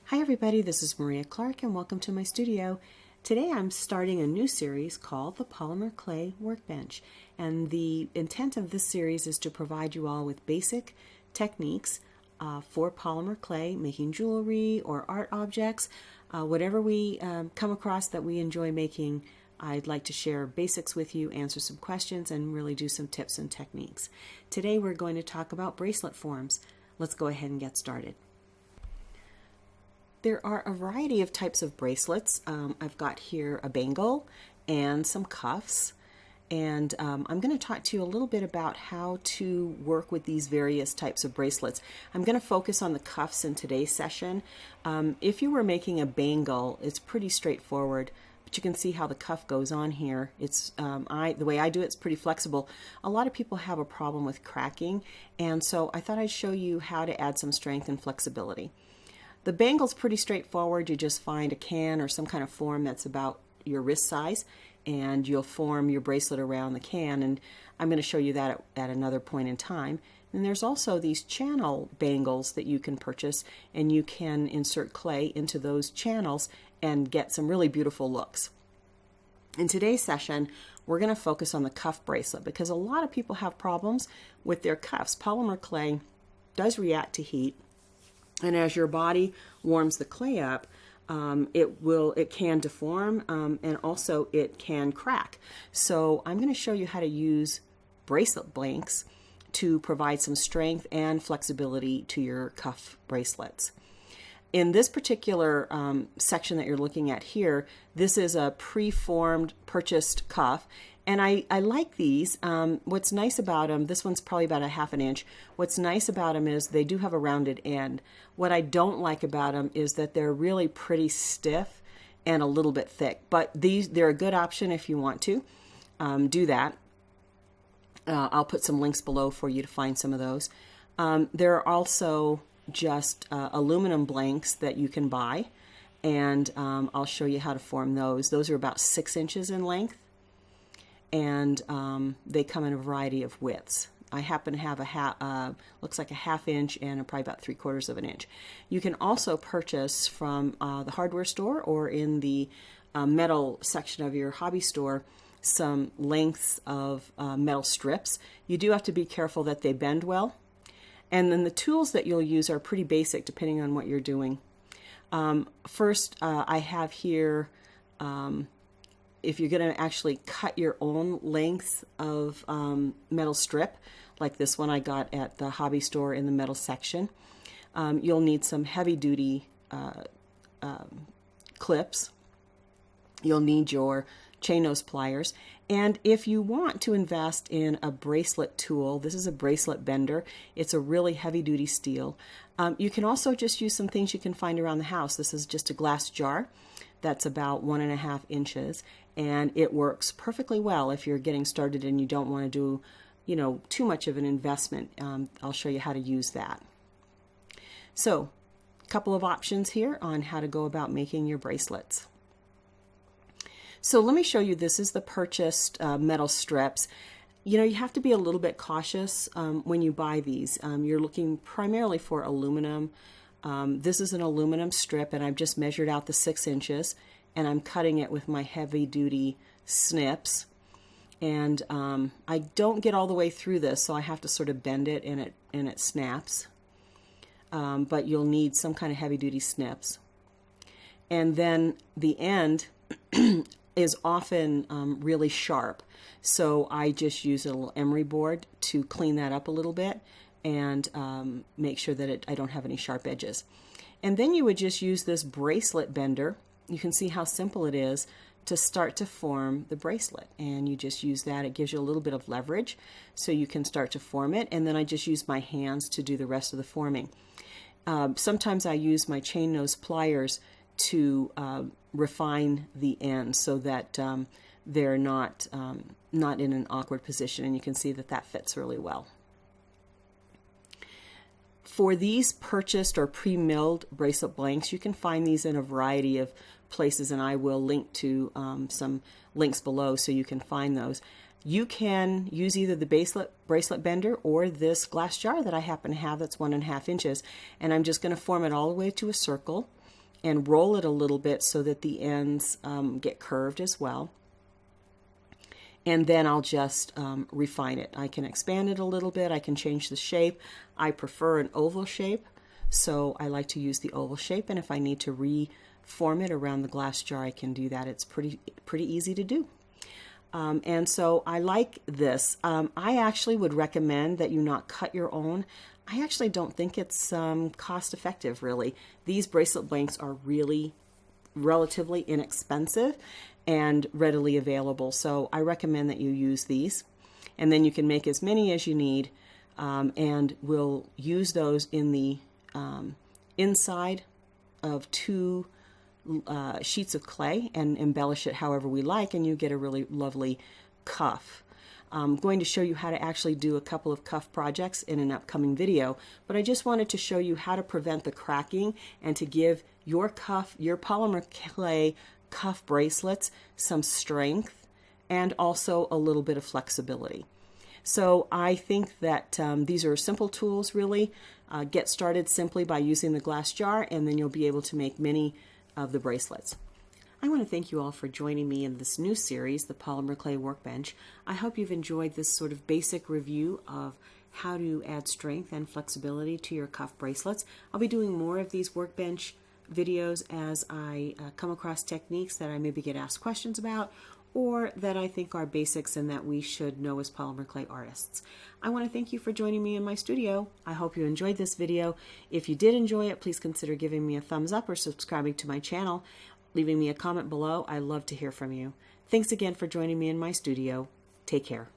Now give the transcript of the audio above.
Hi everybody, this is Maria Clark and welcome to my studio. Today I'm starting a new series called the Polymer Clay Workbench, and the intent of this series is to provide you all with basic techniques for polymer clay, making jewelry or art objects. Whatever we come across that we enjoy making, I'd like to share basics with you, answer some questions, and really do some tips and techniques. Today we're going to talk about bracelet forms. Let's go ahead and get started. There are a variety of types of bracelets. I've got here a bangle and some cuffs, and I'm going to talk to you a little bit about how to work with these various types of bracelets. I'm going to focus on the cuffs in today's session. If you were making a bangle, it's pretty straightforward, but you can see how the cuff goes on here. It's the way I do it's pretty flexible. A lot of people have a problem with cracking, and so I thought I'd show you how to add some strength and flexibility. The bangle's pretty straightforward. You just find a can or some kind of form that's about your wrist size, and you'll form your bracelet around the can, and I'm going to show you that at another point in time. And there's also these channel bangles that you can purchase, and you can insert clay into those channels and get some really beautiful looks. In today's session, we're going to focus on the cuff bracelet because a lot of people have problems with their cuffs. Polymer clay does react to heat, and as your body warms the clay up, it can deform, and also it can crack. So I'm going to show you how to use bracelet blanks to provide some strength and flexibility to your cuff bracelets. In this particular section that you're looking at here, this is a preformed purchased cuff, and I like these. What's nice about them, this one's probably about a half an inch. What's nice about them is they do have a rounded end. What I don't like about them is that they're really pretty stiff and a little bit thick, but they're a good option if you want to do that. I'll put some links below for you to find some of those. There are also just aluminum blanks that you can buy, and I'll show you how to form those. Those are about 6 inches in length, and they come in a variety of widths. I happen to have looks like a ½ inch and probably about 3/4 of an inch. You can also purchase from the hardware store or in the metal section of your hobby store some lengths of metal strips. You do have to be careful that they bend well. And then the tools that you'll use are pretty basic depending on what you're doing. First, I have here, if you're going to actually cut your own length of metal strip, like this one I got at the hobby store in the metal section, you'll need some heavy-duty clips. You'll need your chain nose pliers, and if you want to invest in a bracelet tool, this is a bracelet bender. It's a really heavy-duty steel. You can also just use some things you can find around the house. This is just a glass jar that's about 1½ inches, and it works perfectly well if you're getting started and you don't want to do, too much of an investment. I'll show you how to use that. So, a couple of options here on how to go about making your bracelets. So let me show you, this is the purchased metal strips. You have to be a little bit cautious when you buy these. You're looking primarily for aluminum. This is an aluminum strip, and I've just measured out the 6 inches, and I'm cutting it with my heavy-duty snips. And I don't get all the way through this, so I have to sort of bend it, and it snaps. But you'll need some kind of heavy-duty snips. And then the end is often really sharp, so I just use a little emery board to clean that up a little bit and make sure that I don't have any sharp edges. And then you would just use this bracelet bender. You can see how simple it is to start to form the bracelet, and you just use that. It gives you a little bit of leverage so you can start to form it, and then I just use my hands to do the rest of the forming. Sometimes I use my chain nose pliers to refine the ends so that they're not in an awkward position, and you can see that fits really well. For these purchased or pre-milled bracelet blanks, you can find these in a variety of places, and I will link to some links below so you can find those. You can use either the bracelet bender or this glass jar that I happen to have that's 1½ inches, and I'm just going to form it all the way to a circle. and roll it a little bit so that the ends get curved as well. And then I'll just refine it. I can expand it a little bit. I can change the shape. I prefer an oval shape, so I like to use the oval shape. And if I need to reform it around the glass jar, I can do that. It's pretty easy to do. And so I like this. I actually would recommend that you not cut your own. I actually don't think it's cost effective, really. These bracelet blanks are really relatively inexpensive and readily available, so I recommend that you use these. And then you can make as many as you need, and we'll use those in the inside of 2 sheets of clay and embellish it however we like, and you get a really lovely cuff. I'm going to show you how to actually do a couple of cuff projects in an upcoming video, but I just wanted to show you how to prevent the cracking and to give your polymer clay cuff bracelets some strength and also a little bit of flexibility. So I think that these are simple tools, really. Get started simply by using the glass jar, and then you'll be able to make many of the bracelets. I want to thank you all for joining me in this new series, the Polymer Clay Workbench. I hope you've enjoyed this sort of basic review of how to add strength and flexibility to your cuff bracelets. I'll be doing more of these workbench videos as I come across techniques that I maybe get asked questions about, or that I think are basics and that we should know as polymer clay artists. I want to thank you for joining me in my studio. I hope you enjoyed this video. If you did enjoy it, please consider giving me a thumbs up or subscribing to my channel. Leaving me a comment below. I love to hear from you. Thanks again for joining me in my studio. Take care.